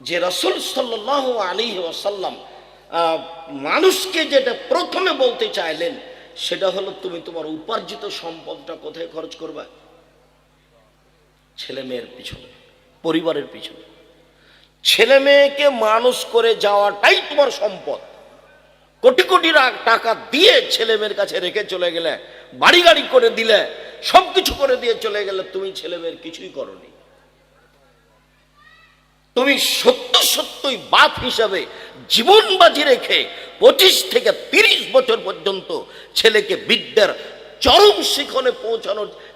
যে রাসূল সাল্লাল্লাহু আলাইহি ওয়াসাল্লাম মানুষকে যেটা প্রথমে বলতে চাইলেন সেটা হলো, তুমি তোমার উপার্জিত সম্পদটা কোথায় খরচ করবে? ছেলে মেয়ের পিছনে, পরিবারের পিছনে। ছেলে মেয়েকে মানুষ করে যাওয়াটাই তোমার সম্পদ। কোটি কোটি টাকা দিয়ে ছেলে মেয়ের কাছে রেখে চলে গেলে, বাড়ি গাড়ি করে দিলে, সবকিছু করে দিয়ে চলে গেলে, তুমি ছেলে মেয়ের কিছুই করনি। তুমি সত্যই বাপ হিসাবে জীবন বাজি রেখে 25 থেকে 30 বছর পর্যন্ত ছেলেকে বিদ্যার চরম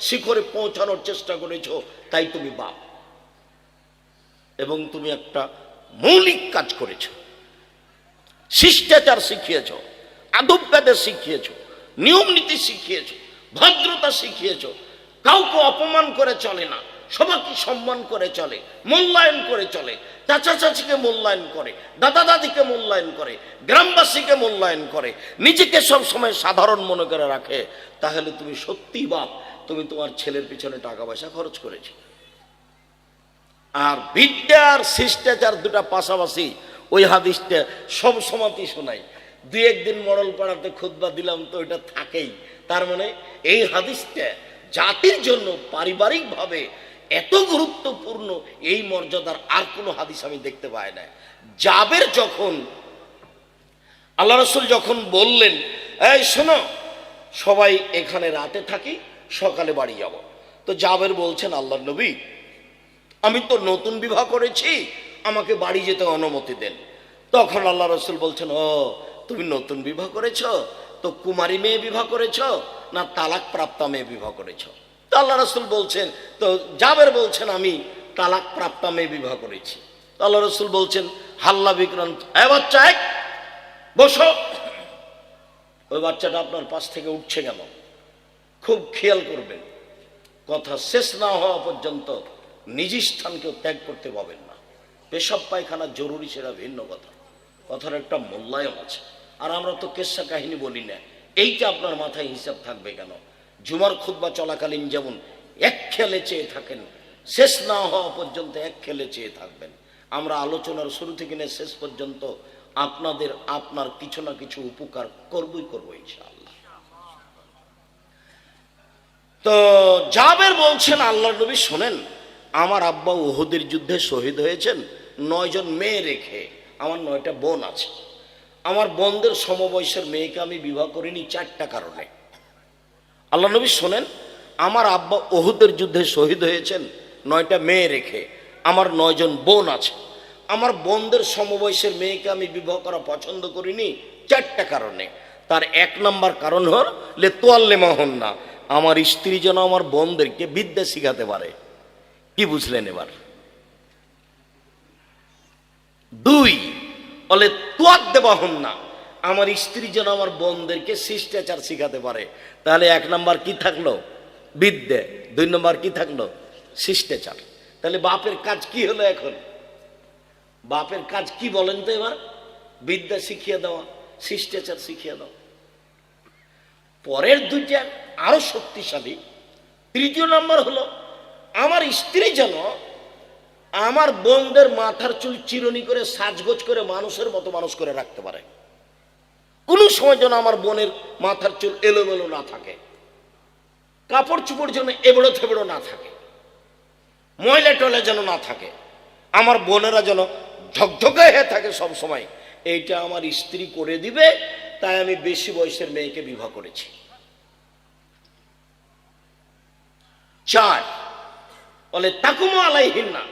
শিখরে পৌঁছানোর চেষ্টা করেছো, তাই তুমি বাপ। এবং তুমি একটা মৌলিক কাজ করেছো, শিষ্টাচার শিখিয়েছো, আদব কায়দা শিখিয়েছো, নিয়ম নীতি শিখিয়েছো, ভদ্রতা শিখিয়েছো। কাউকে অপমান করে চলে না, সবাইকে সম্মান করে চলে, মূল্যায়ন করে চলে, চাচা চাচিকে মূল্যায়ন করে, দাদা দাদিকে মূল্যায়ন করে, গ্রামবাসীকে মূল্যায়ন করে, নিজেকে সব সময় সাধারণ মনে করে রাখে। তাহলে তুমি সত্যি বাপ, তুমি তোমার ছেলের পিছনে টাকা পয়সা খরচ করেছো। আর বিদ্যা আর শিষ্টাচার দুটা পাশাপাশি, ওই হাদিসটা সব সময়তেই শোনাই। দুই একদিন মডেল পাড়াতে খুতবা দিলাম তো এটা থাকেই। তার মানে এই হাদিসটা জাতির জন্য পারিবারিকভাবে এত গুরুত্বপূর্ণ, এই মর্যাদার আর কোনো হাদিস আমি দেখতে পাই না। জাবের যখন আল্লাহ রাসূল যখন বললেন, এই শোনো, সবাই এখানে রাতে থাকি, সকালে বাড়ি যাব, তো জাবের বলছেন, আল্লাহর নবী, আমি তো নতুন বিবাহ করেছি, আমাকে বাড়ি যেতে অনুমতি দেন। তখন আল্লাহ রাসূল বলছেন, ও তুমি নতুন বিবাহ করেছ, তো কুমারী মেয়ে বিবাহ করেছ না তালাক প্রাপ্তা মেয়ে বিবাহ করেছ? তো আল্লাহ রাসূল বলছেন, তো জাবের বলছেন, আমি তালাক প্রাপ্তা মেয়ে বিবাহ করেছি। তো আল্লাহ রাসূল বলছেন, হাল্লা বিক্রান্ত, এ বাচ্চা এক বসো। ওই বাচ্চাটা আপনার পাশ থেকে উঠছে কেন? খুব খেয়াল করবেন, কথা শেষ না হওয়া পর্যন্ত নিজ স্থানকেও ত্যাগ করতে পাবেন না। পেশাব পায়খানা জরুরি, সেটা ভিন্ন কথা, কথার একটা মূল্যায়ন আছে। আর আমরা তো কেসা কাহিনী বলি না, এইটা আপনার মাথায় হিসাব থাকবে কেন? জুমার খুতবা চলাকালীন যেমন এক খেলে চেয়ে থাকেন, শেষ না হওয়া পর্যন্ত এক খেলে চেয়ে থাকবেন। আমরা আলোচনার শুরু থেকে নিয়ে শেষ পর্যন্ত আপনার কিছু না কিছু উপকার করবই ইনশাআল্লাহ। তো জাবের বলছেন, আল্লাহর নবী শোনেন, আমার আব্বা উহুদের যুদ্ধে শহীদ হয়েছেন 9 জন মেয়ে রেখে, আমার 9টা বোন আছে। আমার বোনদের সমবয়সের মেয়েকে আমি বিবাহ করিনি 4টা কারণে। আল্লাহ নবী শোনেন, আমার আব্বা উহুদের যুদ্ধে শহীদ হয়েছেন 9টা মেয়ে রেখে, আমার 9 জন বোন আছে। আমার বোনদের সমবয়সের মেয়েকে আমি বিবাহ করা পছন্দ করিনি 4টা কারণে। তার 1 নম্বর কারণ হল লেতোয়াল্লেমা হন না, আমার স্ত্রী যেন আমার বোনদেরকে বিদ্যা শিখাতে পারে। কি বুঝলেন এবার? 2 বলে তোয়াদ দেওয়া হন না, আমার স্ত্রী যেন আমার বোনদেরকে শিষ্টাচার শিখাতে পারে। তাহলে 1 নম্বর কি থাকলো? বিদ্যা। 2 নম্বর কি থাকলো? শিষ্টাচার। তাহলে বাপের কাজ কি হলো এখন? বাপের কাজ কি বলেন তো এবার? বিদ্যা শিখিয়ে দেওয়া, শিষ্টাচার শিখিয়ে দেওয়া। পরের 2টা আরো শক্তিশালী। 3য় নম্বর হলো, আমার স্ত্রী যেন আমার বোনদের মাথার চুল চিরুনি করে সাজগোজ করে মানুষের মতো মানুষ করে রাখতে পারে। কোনো সময় যেন আমার বোনের মাথার চুল এলোমেলো না থাকে, কাপড় চুপড় যেন এবড়ো থেবড়ো না থাকে, ময়লা টয়লা যেন না থাকে, আমার বোনেরা যেন ঝকঝকে হয়ে থাকে সব সময়। এইটা আমার স্ত্রী করে দিবে, তাই আমি বেশি বয়সের মেয়েকে বিবাহ করেছি। 4 বলে তাকুমু আলাইহিন না,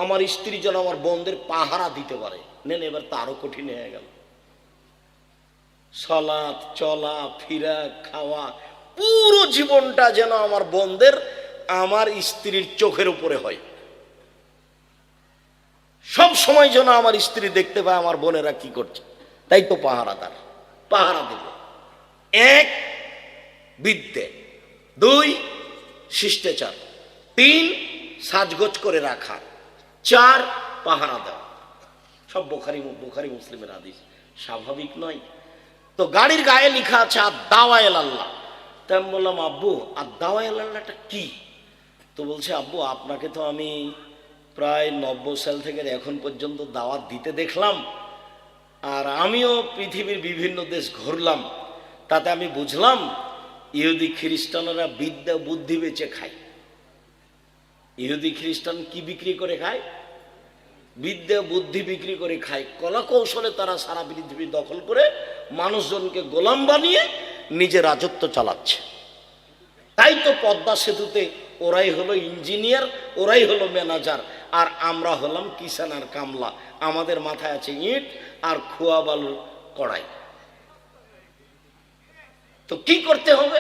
আমার স্ত্রী যেন আমার বোনদের পাহারা দিতে পারে। নেন, এবার তো আরো কঠিন হয়ে গেল। সালাত, চলা ফিরা, খাওয়া, পুরো জীবনটা যেন আমার বোনদের আমার স্ত্রীর চোখের উপরে হয়। সব সময় যেন আমার স্ত্রী দেখতে পায় আমার বোনেরা কি করছে, তাই তো পাহারাদার, পাহারা দেবে। 1 বিদ্যে, 2 শিষ্টাচার, 3 সাজগোজ করে রাখা, 4 পাহারা দেওয়া। সব বুখারী মুসলিমের হাদিস, স্বাভাবিক নয়? তো গাড়ির গায়ে লেখা আছে আদ-দাওয়াইল আল্লাহ। তাই আমি বললাম, আব্বু আদ-দাওয়াইল আল্লাহটা কি? তো বলছে, আব্বু আপনাকে তো আমি প্রায় 90 সাল থেকে এখন পর্যন্ত দাওয়াত দিতে দেখলাম। আর আমিও পৃথিবীর বিভিন্ন দেশ ঘুরলাম, তাতে আমি বুঝলাম ইহুদি খ্রিস্টানরা বিদ্যা বুদ্ধি বেচে খায়। ইহুদি খ্রিস্টান কি বিক্রি করে খায়? বিদ্যা বুদ্ধি বিক্রি করে খায়। কলা কৌশলে তারা সারা পৃথিবী দখল করে মানুষজনকে গোলাম বানিয়ে নিজে রাজত্ব চালাচ্ছে। তাই তো পদ্মা সেতুতে ওরাই হলো ইঞ্জিনিয়ার, ওরাই হলো ম্যানেজার, আর আমরা হলাম কিষান আর কামলা। আমাদের মাথায় আছে ইট আর খোয়া বালুর কড়াই। তো কি করতে হবে?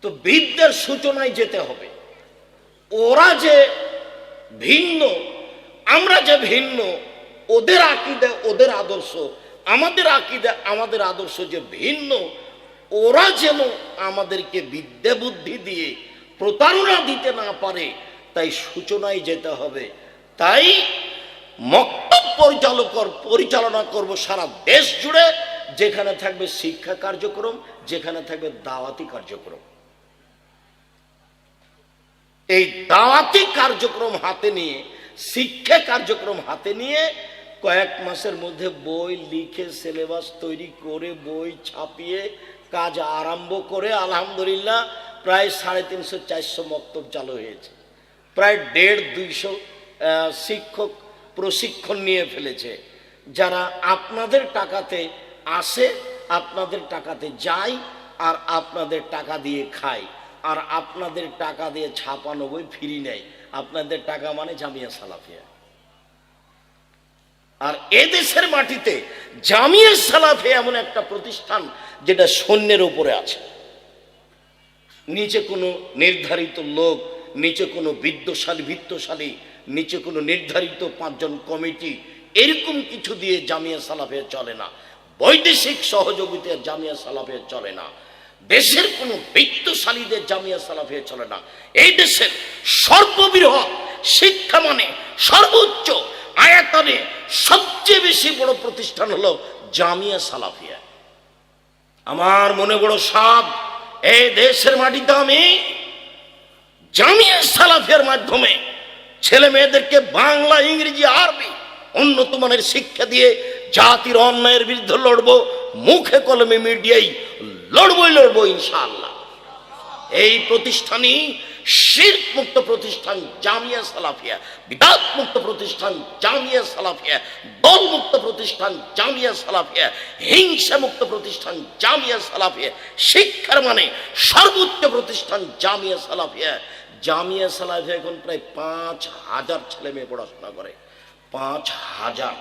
তো বিদ্যার সূচনায় যেতে হবে। ওরা যে ভিন্ন, আমরা যে ভিন্ন, ওদের আকীদা ওদের আদর্শ, আমাদের আকীদা আমাদের আদর্শ যে ভিন্ন, ওরা যেন আমাদেরকে বিদ্যা বুদ্ধি দিয়ে প্রতারণা দিতে না পারে, তাই সূচনায় যেতে হবে। তাই মক্তব পরিচালনা করব সারা দেশ জুড়ে, যেখানে থাকবে শিক্ষা কার্যক্রম, যেখানে থাকবে দাওয়াতি কার্যক্রম। এই দাওয়াতি কার্যক্রম হাতে নিয়ে, শিক্ষা কার্যক্রম হাতে নিয়ে কয়েক মাসের মধ্যে বই লিখে সিলেবাস তৈরি করে বই ছাপিয়ে কাজ আরম্ভ করে আলহামদুলিল্লাহ প্রায় 350-400 মক্তব চালু হয়েছে। প্রায় 150-200 শিক্ষক প্রশিক্ষণ নিয়ে ফেলেছে, যারা আপনাদের টাকাতে আসে, আপনাদের টাকাতে যায়, আর আপনাদের টাকা দিয়ে খায়, আর আপনাদের টাকা দিয়ে ছাপানো বই ফ্রি নেয়। আপনাদের টাকা মানে জামিয়া সালাফিয়া। আর এদেশের মাটিতে জামিয়া সালাফিয়া এমন একটা প্রতিষ্ঠান যেটা সৈন্যের উপরে আছে। নিচে কোনো নির্ধারিত লোক, নিচে কোনো বিত্তশালী, নিচে কোনো নির্ধারিত 5 জন কমিটি, এরকম কিছু দিয়ে জামিয়া সালাফিয়া চলে না। বৈদেশিক সহযোগিতায় জামিয়া সালাফিয়া চলে না। দেশের কোনো বিত্তশালীদের জামিয়া সালাফিয়া চলে না। এই দেশের সর্ববৃহৎ শিক্ষা মানে সর্বোচ্চ আয়াতনে সবচেয়ে বেশি বড় প্রতিষ্ঠান হলো জামিয়া সালাফিয়া। আমার মনে বড় সাধ, এই দেশের মাটিতে আমি জামিয়া সালাফিয়ার মাধ্যমে ছেলে মেয়েদেরকে বাংলা, ইংরেজি, আরবি উন্নত মানের শিক্ষা দিয়ে জাতির অন্যায়ের বিরুদ্ধে লড়বো। মুখে কলমে মিডিয়াই লড়বো ইনশাআল্লাহ। এই প্রতিষ্ঠানই শিরক মুক্ত প্রতিষ্ঠান জামিয়া সালাফিয়া, বিদআত মুক্ত প্রতিষ্ঠান জামিয়া সালাফিয়া, দল মুক্ত প্রতিষ্ঠান জামিয়া সালাফিয়া, হিংসা মুক্ত প্রতিষ্ঠান জামিয়া সালাফিয়া, শিক্ষার মানে সর্বোচ্চ প্রতিষ্ঠান জামিয়া সালাফিয়া। জামিয়া সালাফিয়া এখন প্রায় 5000 ছেলে মেয়ে পড়াশোনা করে। 5000।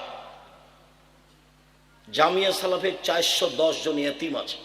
জামিয়া সালাফিয়া 410 জন ইতিম আছে।